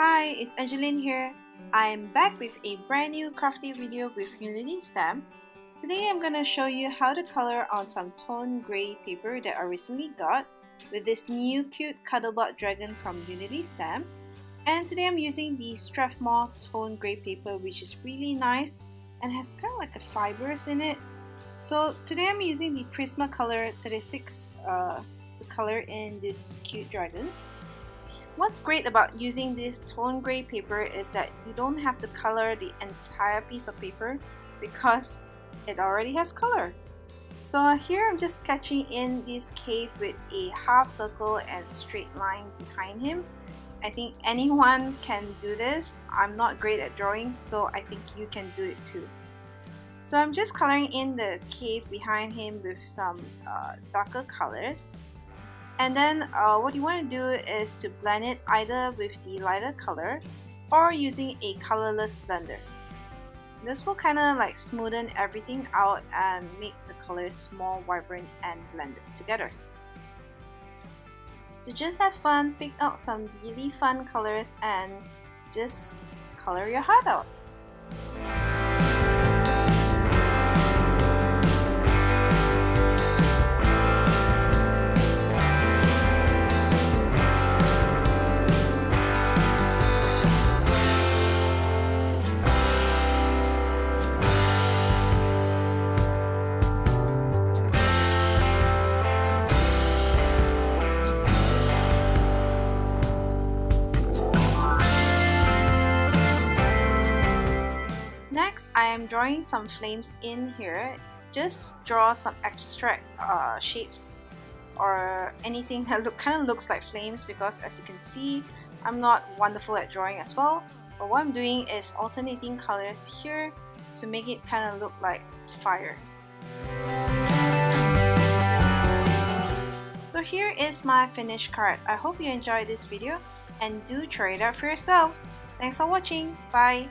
Hi, it's Angeline here. I'm back with a brand new crafty video with Unity stamp. Today I'm gonna show you how to color on some tone gray paper that I recently got with this new cute cuddlebot dragon from Unity stamp. And today I'm using the Strathmore tone gray paper, which is really nice and has kind of like a fibers in it. So today I'm using the Prismacolor 36 to color in this cute dragon. What's great about using this tone gray paper is that you don't have to color the entire piece of paper because it already has color. So here I'm just sketching in this cave with a half circle and straight line behind him. I think anyone can do this. I'm not great at drawing, so I think you can do it too. So I'm just coloring in the cave behind him with some darker colors. And then what you want to do is to blend it either with the lighter color or using a colorless blender. This will kind of like smoothen everything out and make the colors more vibrant and blended together. So just have fun, pick out some really fun colors and just color your heart out. Next, I am drawing some flames in here. Just draw some abstract shapes or anything that kind of looks like flames, because as you can see, I'm not wonderful at drawing as well. But what I'm doing is alternating colors here to make it kind of look like fire. So here is my finished card. I hope you enjoyed this video and do try it out for yourself. Thanks for watching. Bye!